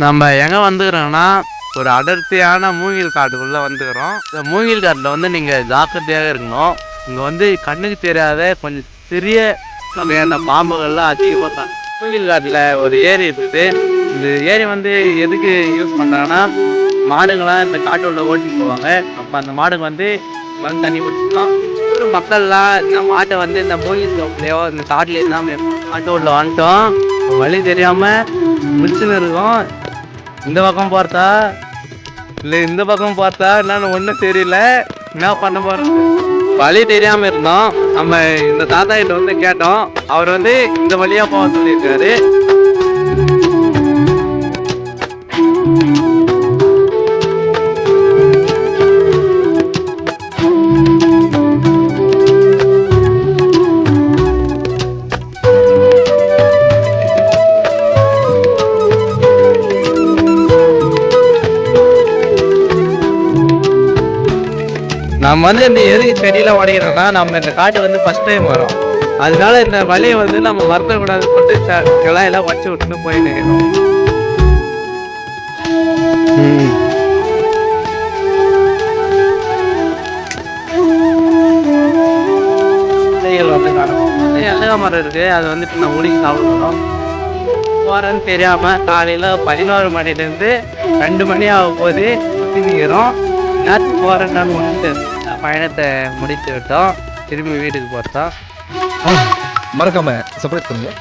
நம்ம எங்கே வந்துக்கிறோம்னா ஒரு அடர்த்தியான மூங்கில் காட்டுக்குள்ளே வந்துக்கிறோம். இந்த மூங்கில் காட்டில் வந்து நீங்கள் ஜாக்கிரதையாக இருக்கணும். இங்கே வந்து கண்ணுக்கு தெரியாத கொஞ்சம் சிறிய வகையான பாம்புகள்லாம் அதிகமாக மூங்கில் காட்டில் ஒரு ஏரி இருக்குது. இந்த ஏரி வந்து எதுக்கு யூஸ் பண்ணுறாங்கன்னா மாடுங்களாம் இந்த காட்டு உள்ள ஓட்டிட்டு போவாங்க. அப்போ அந்த மாடுங்க வந்து தண்ணி குடிச்சிக்கலாம். மக்கள்லாம் இந்த மாட்டை வந்து இந்த மூங்கில் தோப்புலையோ இந்த காட்டிலையோ தான் மாட்டு உள்ள வந்துட்டோம். வழி தெரியாமல் முடிச்சுன்னு இருக்கோம். இந்த பக்கம் பார்த்தா இல்லை இந்த பக்கம் பார்த்தா என்னன்னு ஒன்றும் தெரியல. என்ன பண்ண போகிறோம் வழி தெரியாமல் இருந்தோம். நம்ம இந்த தாத்தா கிட்ட வந்து கேட்டோம். அவர் வந்து இந்த வழியாக போக சொல்லியிருக்காரு. நம்ம வந்து இந்த எதுக்கு செடியில் உடைக்கிறோம்னா நம்ம இந்த காட்டு வந்து ஃபஸ்ட் டைம் வரோம். அதனால இந்த வழியை வந்து நம்ம மறந்துடக்கூடாது போட்டு எல்லாம் வச்சு விட்டுன்னு போயிட்டு வந்து எல்லகா மரம் இருக்கு. அது வந்து இப்போ நான் முடிக்க சாப்பிடுறோம். போகிறேன்னு தெரியாமல் காலையில் 11 மணிலேருந்து 2 மணி ஆகும் போது சுற்றிக்கிறோம். நேற்று போகிறேன்னு வந்து பயணத்தை முடித்து விட்டோம். திரும்பி வீட்டுக்கு போகிறோம். மறக்காம சப்ஸ்கிரைப் பண்ணுங்க.